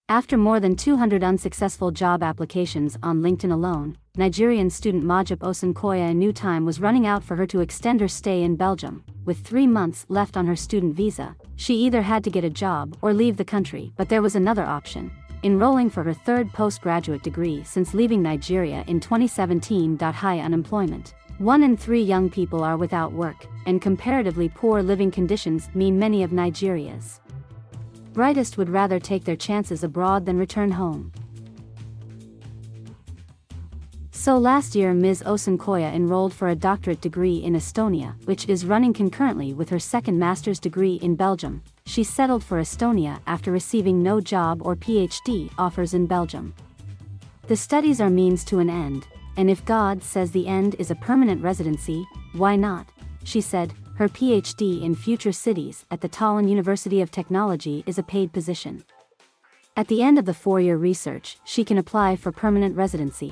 After more than 200 unsuccessful job applications on LinkedIn alone, Nigerian student Majip Osunkoya knew time was running out for her to extend her stay in Belgium. With 3 months left on her student visa, she either had to get a job or leave the country, but there was another option: enrolling for her third postgraduate degree since leaving Nigeria in 2017. High unemployment. 1 in 3 young people are without work, and comparatively poor living conditions mean many of Nigeria's brightest would rather take their chances abroad than return home. So last year Ms. Osunkoya enrolled for a doctorate degree in Estonia, which is running concurrently with her second master's degree in Belgium. She settled for Estonia after receiving no job or PhD offers in Belgium. The studies are means to an end, and if God says the end is a permanent residency, why not? She said. Her PhD in future cities at the Tallinn University of Technology is a paid position. At the end of the 4-year research, she can apply for permanent residency.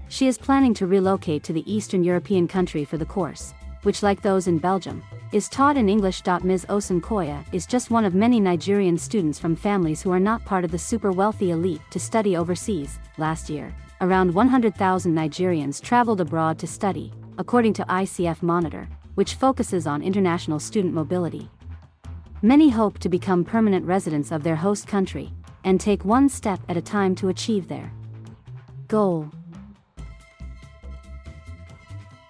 She is planning to relocate to the Eastern European country for the course, which, like those in Belgium, is taught in English. Ms. Osunkoya is just one of many Nigerian students from families who are not part of the super wealthy elite to study overseas. Last year, around 100,000 Nigerians traveled abroad to study, according to ICF Monitor, which focuses on international student mobility. Many hope to become permanent residents of their host country, and take one step at a time to achieve their goal.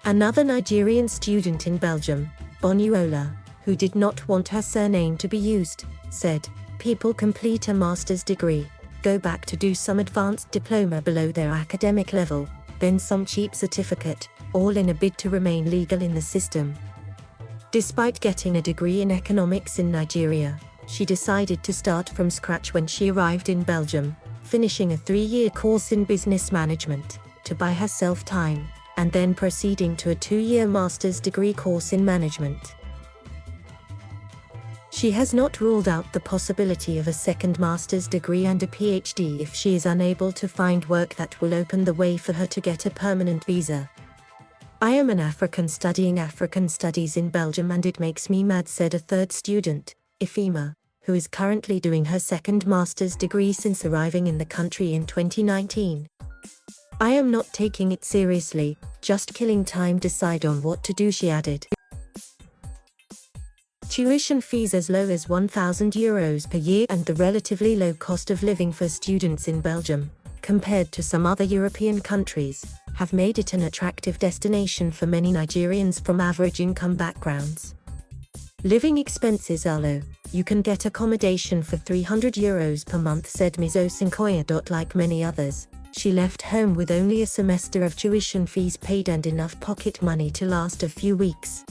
Another Nigerian student in Belgium, Bonuola, who did not want her surname to be used, said, "People complete a master's degree, go back to do some advanced diploma below their academic level, then some cheap certificate, all in a bid to remain legal in the system." Despite getting a degree in economics in Nigeria, she decided to start from scratch when she arrived in Belgium, finishing a 3-year course in business management, to buy herself time, and then proceeding to a 2-year master's degree course in management. She has not ruled out the possibility of a second master's degree and a PhD if she is unable to find work that will open the way for her to get a permanent visa. "I am an African studying African studies in Belgium and it makes me mad," said a third student, Ifema, who is currently doing her second master's degree since arriving in the country in 2019. "I am not taking it seriously, just killing time, decide on what to do," she added. Tuition fees as low as €1,000 per year and the relatively low cost of living for students in Belgium, compared to some other European countries, have made it an attractive destination for many Nigerians from average income backgrounds. "Living expenses are low, you can get accommodation for €300 per month," said Ms. Osunkoya. Like many others, she left home with only a semester of tuition fees paid and enough pocket money to last a few weeks.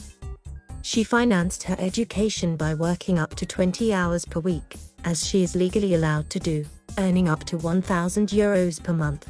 She financed her education by working up to 20 hours per week, as she is legally allowed to do, earning up to €1,000 per month.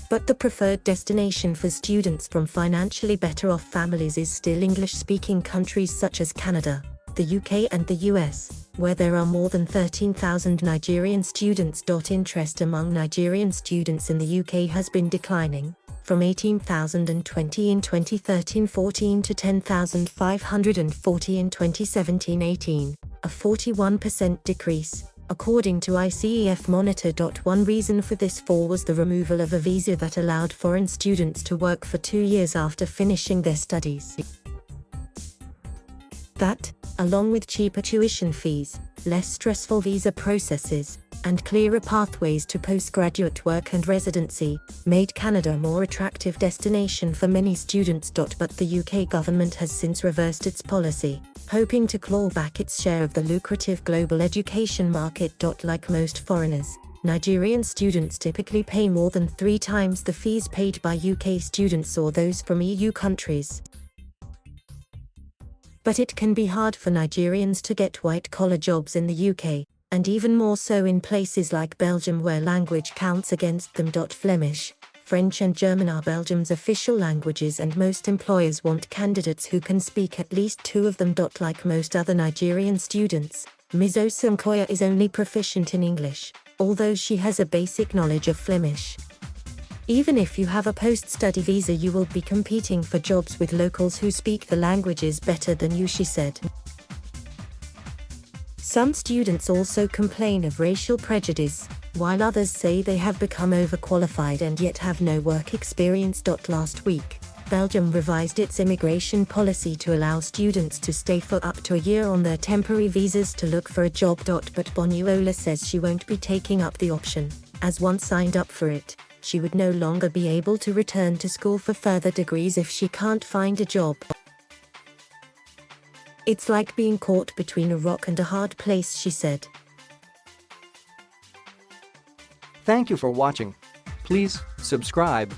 But the preferred destination for students from financially better off families is still English-speaking countries such as Canada, the UK and the US, where there are more than 13,000 Nigerian students. Interest among Nigerian students in the UK has been declining, from 18,020 in 2013-14 to 10,540 in 2017-18, a 41% decrease, according to ICEF Monitor. One reason for this fall was the removal of a visa that allowed foreign students to work for 2 years after finishing their studies. That, along with cheaper tuition fees, less stressful visa processes, and clearer pathways to postgraduate work and residency, made Canada a more attractive destination for many students. But the UK government has since reversed its policy, hoping to claw back its share of the lucrative global education market. Like most foreigners, Nigerian students typically pay more than 3 times the fees paid by UK students or those from EU countries. But it can be hard for Nigerians to get white-collar jobs in the UK, and even more so in places like Belgium where language counts against them. Flemish, French and German are Belgium's official languages and most employers want candidates who can speak at least 2 of them. Like most other Nigerian students, Ms. Osunkoya is only proficient in English, although she has a basic knowledge of Flemish. Even if you have a post-study visa, you will be competing for jobs with locals who speak the languages better than you, she said. Some students also complain of racial prejudice, while others say they have become overqualified and yet have no work experience. Last week, Belgium revised its immigration policy to allow students to stay for up to a year on their temporary visas to look for a job. But Bonuola says she won't be taking up the option, as once signed up for it, she would no longer be able to return to school for further degrees if she can't find a job. It's like being caught between a rock and a hard place, she said. Thank you for watching. Please subscribe.